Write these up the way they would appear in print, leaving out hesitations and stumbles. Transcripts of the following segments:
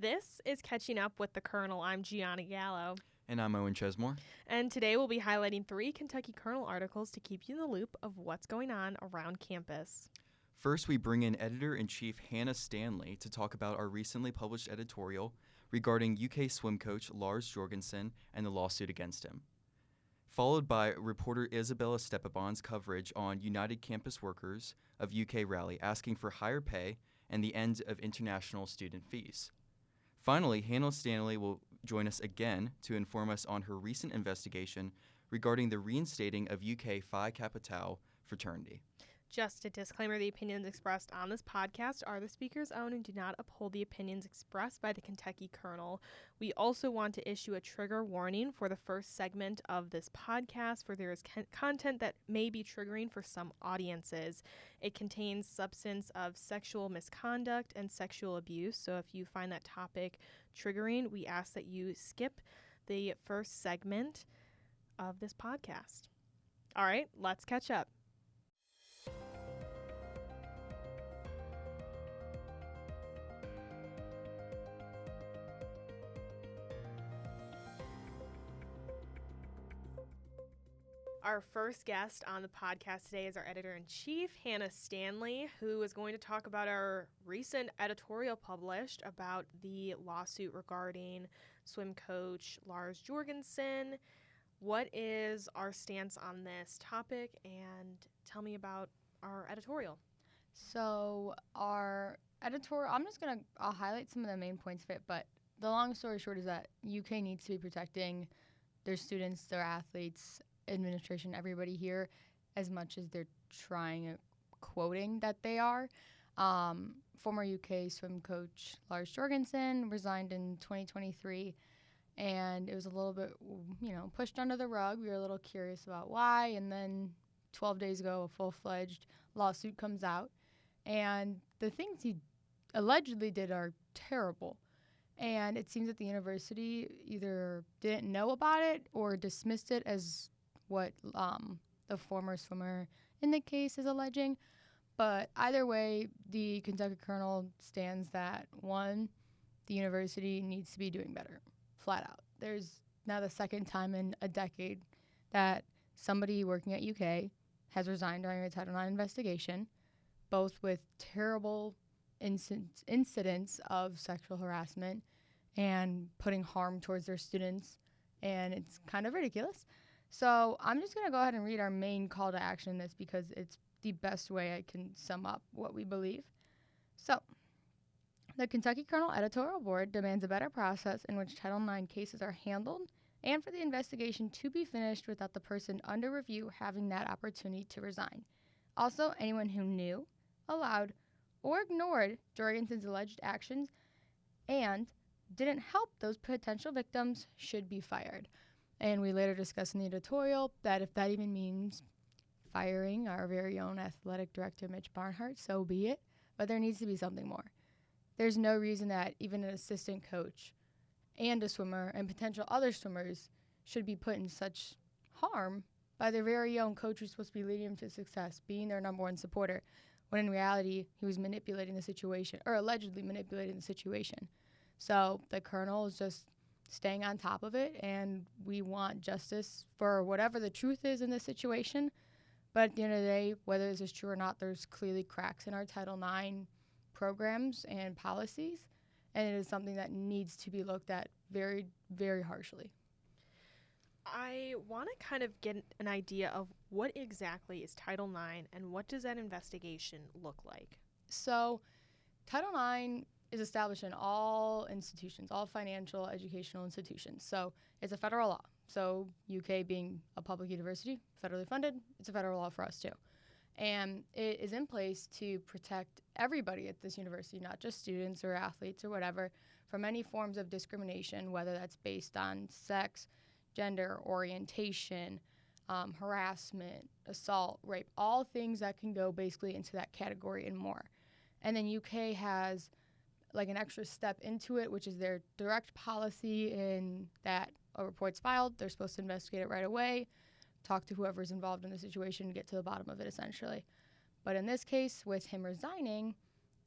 This is Catching Up with the Kernel. I'm Giana Gallo. And I'm Owen Chesemore. And today we'll be highlighting 3 Kentucky Kernel articles to keep you in the loop of what's going on around campus. First, we bring in Editor-in-Chief Hannah Stanley to talk about our recently published editorial regarding UK swim coach Lars Jorgensen and the lawsuit against him. Followed by reporter Isabella Sepahban's coverage on United Campus Workers of UK rally asking for higher pay and the end of international student fees. Finally, Hannah Stanley will join us again to inform us on her recent investigation regarding the reinstating of UK Phi Kappa Tau fraternity. Just a disclaimer, the opinions expressed on this podcast are the speaker's own and do not uphold the opinions expressed by the Kentucky Kernel. We also want to issue a trigger warning for the first segment of this podcast, for there is content that may be triggering for some audiences. It contains substance of sexual misconduct and sexual abuse, so if you find that topic triggering, we ask that you skip the first segment of this podcast. All right, let's catch up. Our first guest on the podcast today is our editor-in-chief, Hannah Stanley, who is going to talk about our recent editorial published about the lawsuit regarding swim coach Lars Jorgensen. What is our stance on this topic, and tell me about our editorial. So our editorial, I'll highlight some of the main points of it, but the long story short is that UK needs to be protecting their students, their athletes, administration, everybody here, as much as they're quoting that they are. Former UK swim coach Lars Jorgensen resigned in 2023, and it was a little bit, pushed under the rug. We were a little curious about why, and then 12 days ago, a full-fledged lawsuit comes out, and the things he allegedly did are terrible. And it seems that the university either didn't know about it or dismissed it as what the former swimmer in the case is alleging. But either way, the Kentucky Kernel stands that, 1, the university needs to be doing better, flat out. There's now the second time in a decade that somebody working at UK has resigned during a Title IX investigation, both with terrible incidents of sexual harassment and putting harm towards their students, and it's kind of ridiculous. So I'm just going to go ahead and read our main call to action in this because it's the best way I can sum up what we believe. So, the Kentucky Kernel Editorial Board demands a better process in which Title IX cases are handled and for the investigation to be finished without the person under review having that opportunity to resign. Also, anyone who knew, allowed, or ignored Jorgensen's alleged actions and didn't help those potential victims should be fired. And we later discuss in the editorial that if that even means firing our very own athletic director, Mitch Barnhart, so be it. But there needs to be something more. There's no reason that even an assistant coach and a swimmer and potential other swimmers should be put in such harm by their very own coach who's supposed to be leading them to success, being their number one supporter, when in reality he was manipulating the situation, or allegedly manipulating the situation. So the Kernel is just staying on top of it, and we want justice for whatever the truth is in this situation. But at the end of the day, whether this is true or not, there's clearly cracks in our Title IX programs and policies, and it is something that needs to be looked at very, very harshly. I want to kind of get an idea of what exactly is Title IX and what does that investigation look like? So Title IX is established in all institutions, all financial educational institutions. So it's a federal law. So UK being a public university, federally funded, it's a federal law for us too. And it is in place to protect everybody at this university, not just students or athletes or whatever, from any forms of discrimination, whether that's based on sex, gender, orientation, harassment, assault, rape, all things that can go basically into that category and more. And then UK has like an extra step into it, which is their direct policy in that a report's filed, they're supposed to investigate it right away, talk to whoever's involved in the situation, get to the bottom of it essentially. But in this case, with him resigning,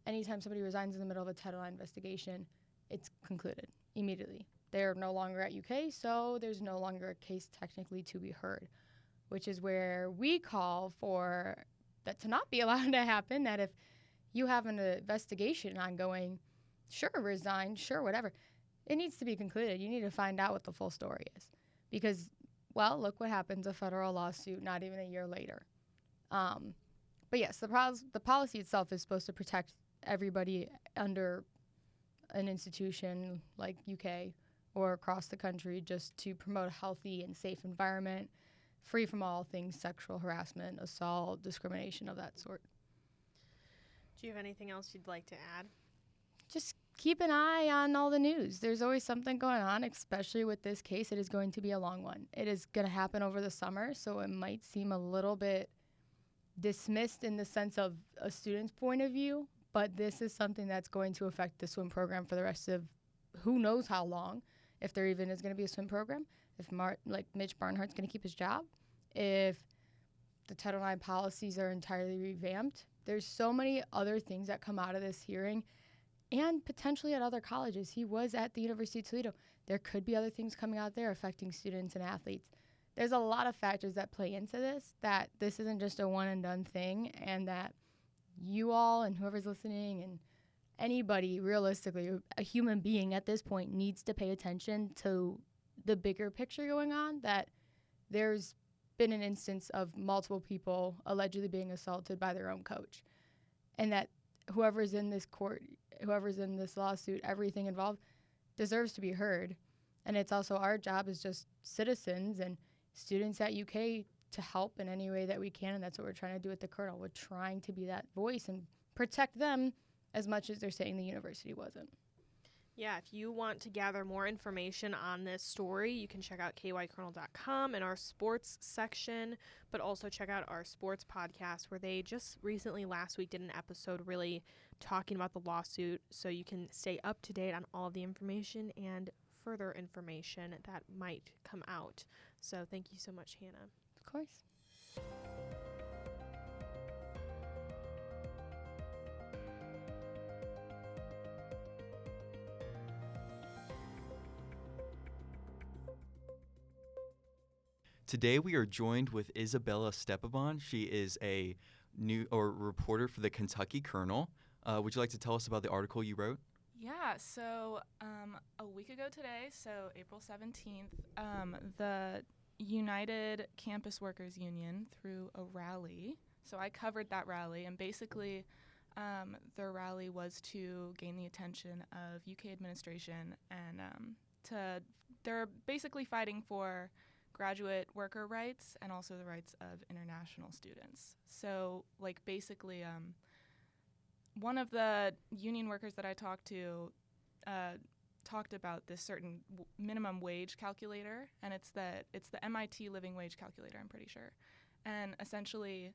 anytime somebody resigns in the middle of a Title IX investigation, it's concluded immediately. They're no longer at UK, so there's no longer a case technically to be heard, which is where we call for that to not be allowed to happen, that if you have an investigation ongoing, sure, resign, sure, whatever. It needs to be concluded. You need to find out what the full story is. Because, well, look what happens, a federal lawsuit not even a year later. But yes, the policy itself is supposed to protect everybody under an institution like UK or across the country, just to promote a healthy and safe environment, free from all things sexual harassment, assault, discrimination of that sort. Do you have anything else you'd like to add? Just keep an eye on all the news. There's always something going on, especially with this case. It is going to be a long one. It is going to happen over the summer, so it might seem a little bit dismissed in the sense of a student's point of view, but this is something that's going to affect the swim program for the rest of who knows how long, if there even is going to be a swim program, if Mitch Barnhart's going to keep his job, if the Title IX policies are entirely revamped. There's so many other things that come out of this hearing, and potentially at other colleges. He was at the University of Toledo. There could be other things coming out there affecting students and athletes. There's a lot of factors that play into this, that this isn't just a one-and-done thing, and that you all and whoever's listening and anybody, realistically, a human being at this point, needs to pay attention to the bigger picture going on, that there's been an instance of multiple people allegedly being assaulted by their own coach, and that whoever's in this court, whoever's in this lawsuit, everything involved deserves to be heard. And it's also our job as just citizens and students at UK to help in any way that we can, and that's what we're trying to do at the Kernel. We're trying to be that voice and protect them as much as they're saying the university wasn't. Yeah, if you want to gather more information on this story, you can check out kykernel.com and our sports section, but also check out our sports podcast, where they just recently last week did an episode really talking about the lawsuit, so you can stay up to date on all of the information and further information that might come out. So thank you so much, Hannah. Of course. Today we are joined with Isabella Sepahban. She is a reporter for the Kentucky Kernel. Would you like to tell us about the article you wrote? Yeah, so a week ago today, so April 17th, the United Campus Workers Union threw a rally. So I covered that rally, and basically their rally was to gain the attention of UK administration, and they're basically fighting for graduate worker rights and also the rights of international students. So, basically, one of the union workers that I talked to talked about this certain minimum wage calculator, and it's the MIT living wage calculator, I'm pretty sure. And essentially,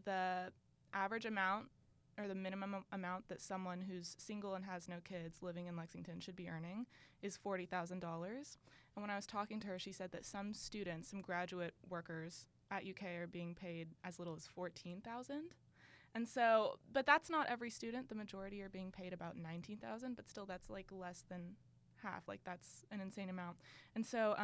the average amount, or the minimum amount that someone who's single and has no kids living in Lexington should be earning is $40,000. And when I was talking to her, she said that some students, some graduate workers at UK are being paid as little as $14,000. And so, but that's not every student. The majority are being paid about $19,000, but still that's less than half. That's an insane amount. And so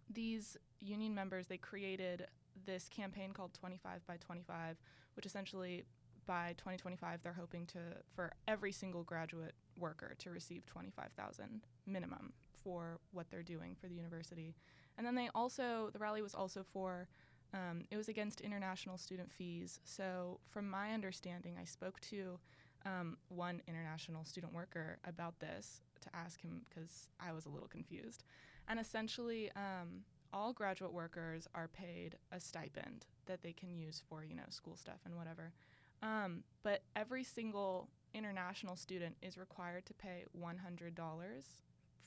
these union members, they created this campaign called 25 by 25, which essentially by 2025 they're hoping for every single graduate worker to receive $25,000 minimum for what they're doing for the university. And then the rally was also for, it was against international student fees. So from my understanding, I spoke to one international student worker about this to ask him, because I was a little confused. And essentially, all graduate workers are paid a stipend that they can use for, school stuff and whatever. But every single international student is required to pay $100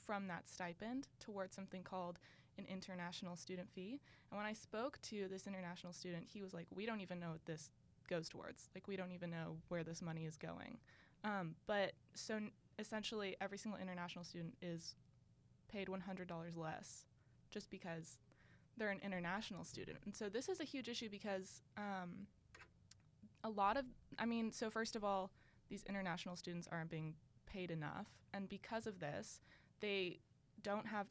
from that stipend towards something called an international student fee. And when I spoke to this international student, he was like, we don't even know what this goes towards. We don't even know where this money is going. But so essentially every single international student is paid $100 less just because they're an international student. And so this is a huge issue because so first of all, these international students aren't being paid enough, and because of this, they don't have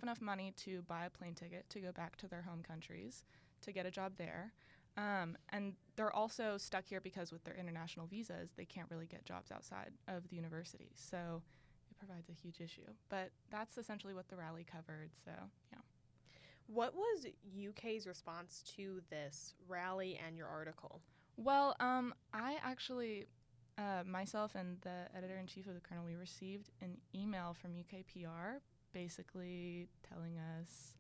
enough money to buy a plane ticket to go back to their home countries to get a job there. And they're also stuck here because with their international visas, they can't really get jobs outside of the university. So it provides a huge issue. But that's essentially what the rally covered. So, yeah. What was UK's response to this rally and your article? Well, I actually, myself and the editor-in-chief of the Kernel, we received an email from UK PR basically telling us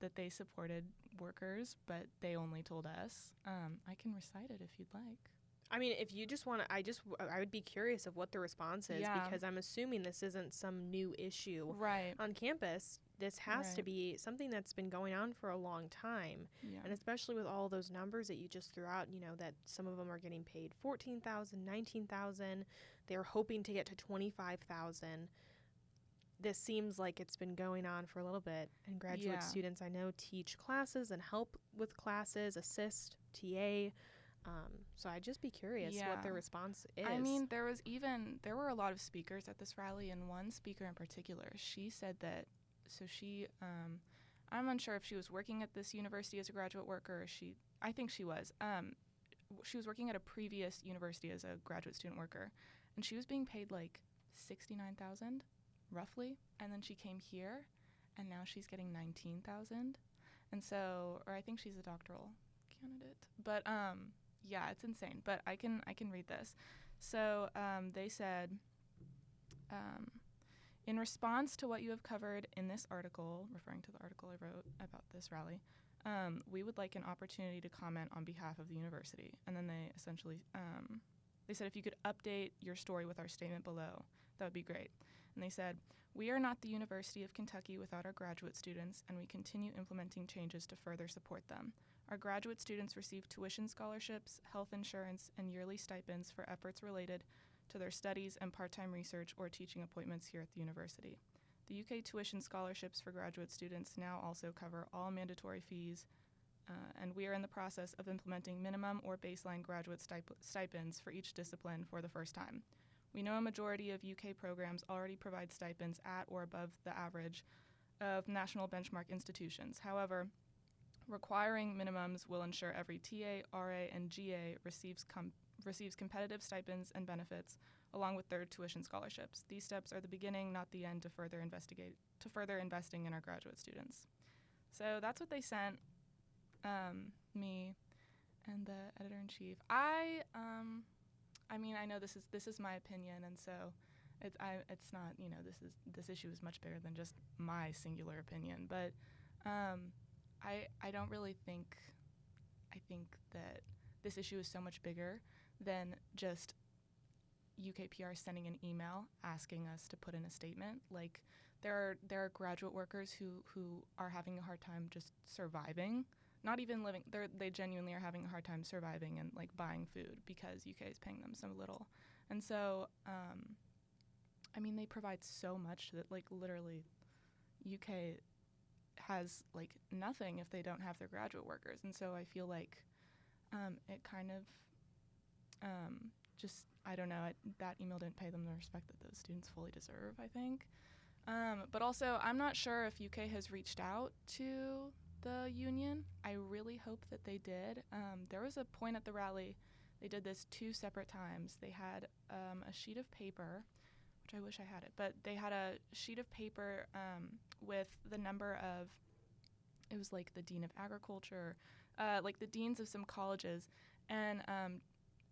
that they supported workers, but they only told us. I can recite it if you'd like. I mean, if you just want to, I would be curious of what the response is, Yeah. because I'm assuming this isn't some new issue Right. on campus. This has to Right. be something that's been going on for a long time. Yeah. And especially with all those numbers that you just threw out, that some of them are getting paid $14,000, $19,000. They're hoping to get to $25,000. This seems like it's been going on for a little bit. And graduate students I know teach classes and help with classes, assist, TA. So I'd just be curious what their response is. I mean, there were a lot of speakers at this rally, and one speaker in particular, she said that, I'm unsure if she was working at this university as a graduate worker, or I think she was. She was working at a previous university as a graduate student worker, and she was being paid like $69,000, roughly, and then she came here, and now she's getting $19,000, and so, or I think she's a doctoral candidate, but yeah, it's insane. But I can read this. So they said, in response to what you have covered in this article, referring to the article I wrote about this rally, we would like an opportunity to comment on behalf of the university. And then they essentially, they said if you could update your story with our statement below, that would be great. And they said, we are not the University of Kentucky without our graduate students, and we continue implementing changes to further support them. Our graduate students receive tuition scholarships, health insurance, and yearly stipends for efforts related to their studies and part-time research or teaching appointments here at the university. The UK tuition scholarships for graduate students now also cover all mandatory fees, and we are in the process of implementing minimum or baseline graduate stipends for each discipline for the first time. We know a majority of UK programs already provide stipends at or above the average of national benchmark institutions. However, requiring minimums will ensure every TA, RA, and GA receives competitive stipends and benefits, along with their tuition scholarships. These steps are the beginning, not the end, to further investing in our graduate students. So that's what they sent me and the editor-in-chief. I mean, I know this is my opinion, and so it's not, this issue is much bigger than just my singular opinion, but I don't really think, I think that this issue is so much bigger than just UKPR sending an email asking us to put in a statement. Like, there are graduate workers who are having a hard time just surviving, not even living. They genuinely are having a hard time surviving and like buying food because UK is paying them so little. And so, I mean, they provide so much that like literally UK has like nothing if they don't have their graduate workers. And so I feel like it kind of just, I don't know, that email didn't pay them the respect that those students fully deserve, I think. But also, I'm not sure if UK has reached out to the union. I really hope that they did. There was a point at the rally, they did this 2 separate times. They had a sheet of paper, which I wish I had it, but they had a sheet of paper with the number of, it was like the dean of agriculture, like the deans of some colleges, and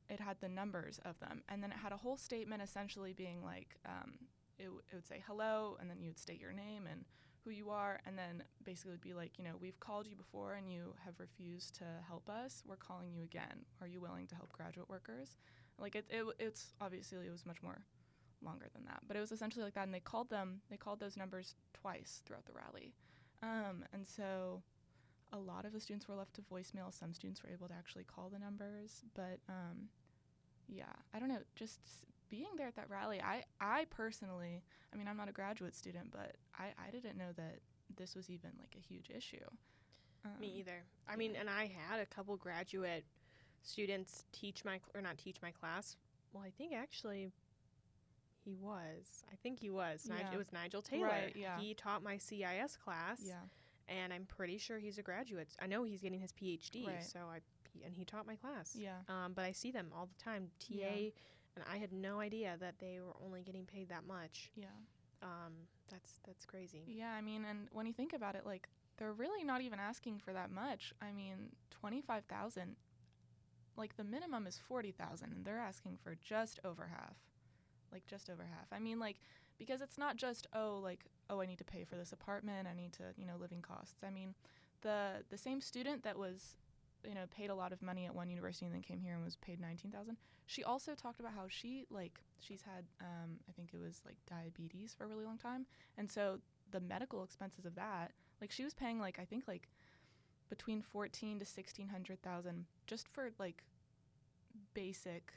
it had the numbers of them. And then it had a whole statement essentially being like, it would say hello, and then you would state your name and who you are, and then basically it would be like, we've called you before and you have refused to help us. We're calling you again. Are you willing to help graduate workers? Like it's obviously it was much more longer than that, but it was essentially like that. And they called those numbers twice throughout the rally. And so a lot of the students were left to voicemail. Some students were able to actually call the numbers, but yeah, I don't know, just being there at that rally, I personally, I mean, I'm not a graduate student, but I didn't know that this was even like a huge issue. Me either. I mean, and I had a couple graduate students not teach my class, Well, I think actually he was. I think he was. Yeah. It was Nigel Taylor. Right, yeah. He taught my CIS class. Yeah. And I'm pretty sure he's a graduate. I know he's getting his PhD. Right. So and he taught my class. Yeah. But I see them all the time. TA, Yeah. and I had no idea that they were only getting paid that much. Yeah. That's crazy. Yeah, I mean, and when you think about it, like, they're really not even asking for that much. I mean, 25,000, like, the minimum is 40,000, and they're asking for just over half. Like, just over half. I mean, like, because it's not just, I need to pay for this apartment, I need to, living costs. I mean, the same student that was, paid a lot of money at one university and then came here and was paid 19,000. She also talked about how she's had, I think it was like diabetes for a really long time. And so the medical expenses of that, like she was paying I think between 14 to 1600,000 just for like basic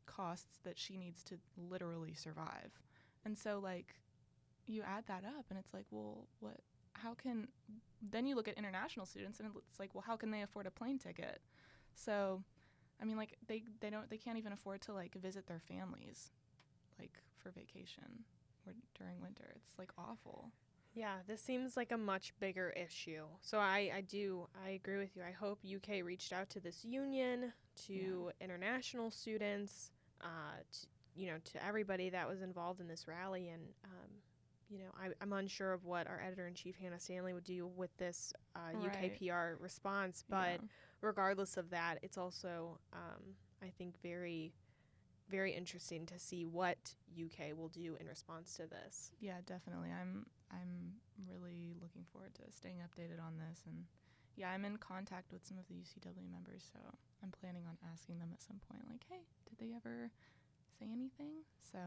costs that she needs to literally survive. And so like you add that up and it's like, well, then you look at international students and it's like, well, how can they afford a plane ticket? So, I mean, like they can't even afford to like visit their families, like for vacation or during winter. It's like awful. Yeah, this seems like a much bigger issue. So I agree with you. I hope UK reached out to this union, to international students, to everybody that was involved in this rally. And, I'm unsure of what our Editor-in-Chief Hannah Stanley would do with this UK PR response. But regardless of that, it's also, I think, very, very interesting to see what UK will do in response to this. Yeah, definitely. I'm really looking forward to staying updated on this. And, yeah, I'm in contact with some of the UCW members, so I'm planning on asking them at some point, like, hey, did they ever say anything? So,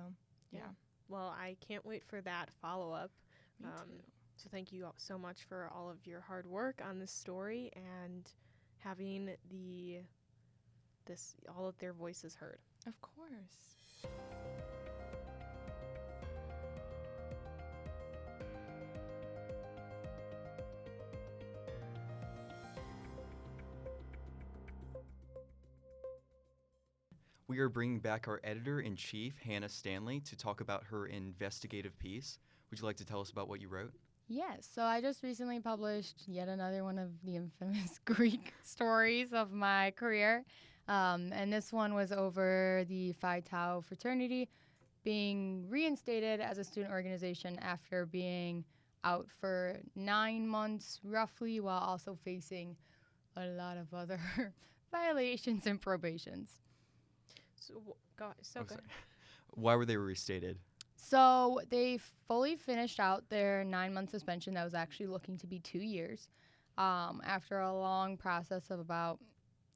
yeah. Well, I can't wait for that follow-up. Me too. So thank you so much for all of your hard work on this story and having all of their voices heard. Of course. We are bringing back our Editor-in-Chief, Hannah Stanley, to talk about her investigative piece. Would you like to tell us about what you wrote? Yes, so I just recently published yet another one of the infamous Greek stories of my career. And this one was over the Phi Tau fraternity being reinstated as a student organization after being out for 9 months roughly, while also facing a lot of other violations and probations. Go ahead. Why were they restated? So they fully finished out their 9-month suspension that was actually looking to be 2 years after a long process of about,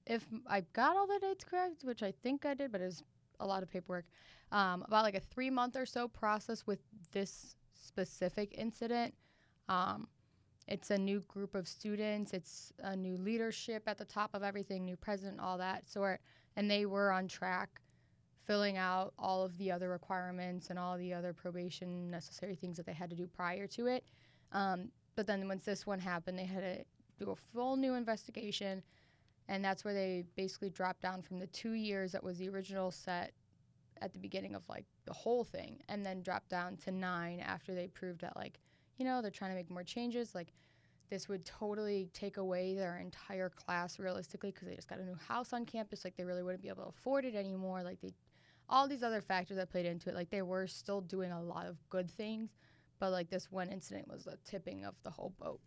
if I got all the dates correct, which I think I did, but it was a lot of paperwork, about like a 3-month or so process with this specific incident. It's a new group of students. It's a new leadership at the top of everything, new president, all that sort. And they were on track filling out all of the other requirements and all the other probation necessary things that they had to do prior to it. But then once this one happened, they had to do a full new investigation. And that's where they basically dropped down from the 2 years that was the original set at the beginning of like the whole thing, and then dropped down to 9 after they proved that they're trying to make more changes. Like this would totally take away their entire class realistically because they just got a new house on campus. Like they really wouldn't be able to afford it anymore. Like all these other factors that played into it. Like they were still doing a lot of good things, but like this one incident was the tipping of the whole boat.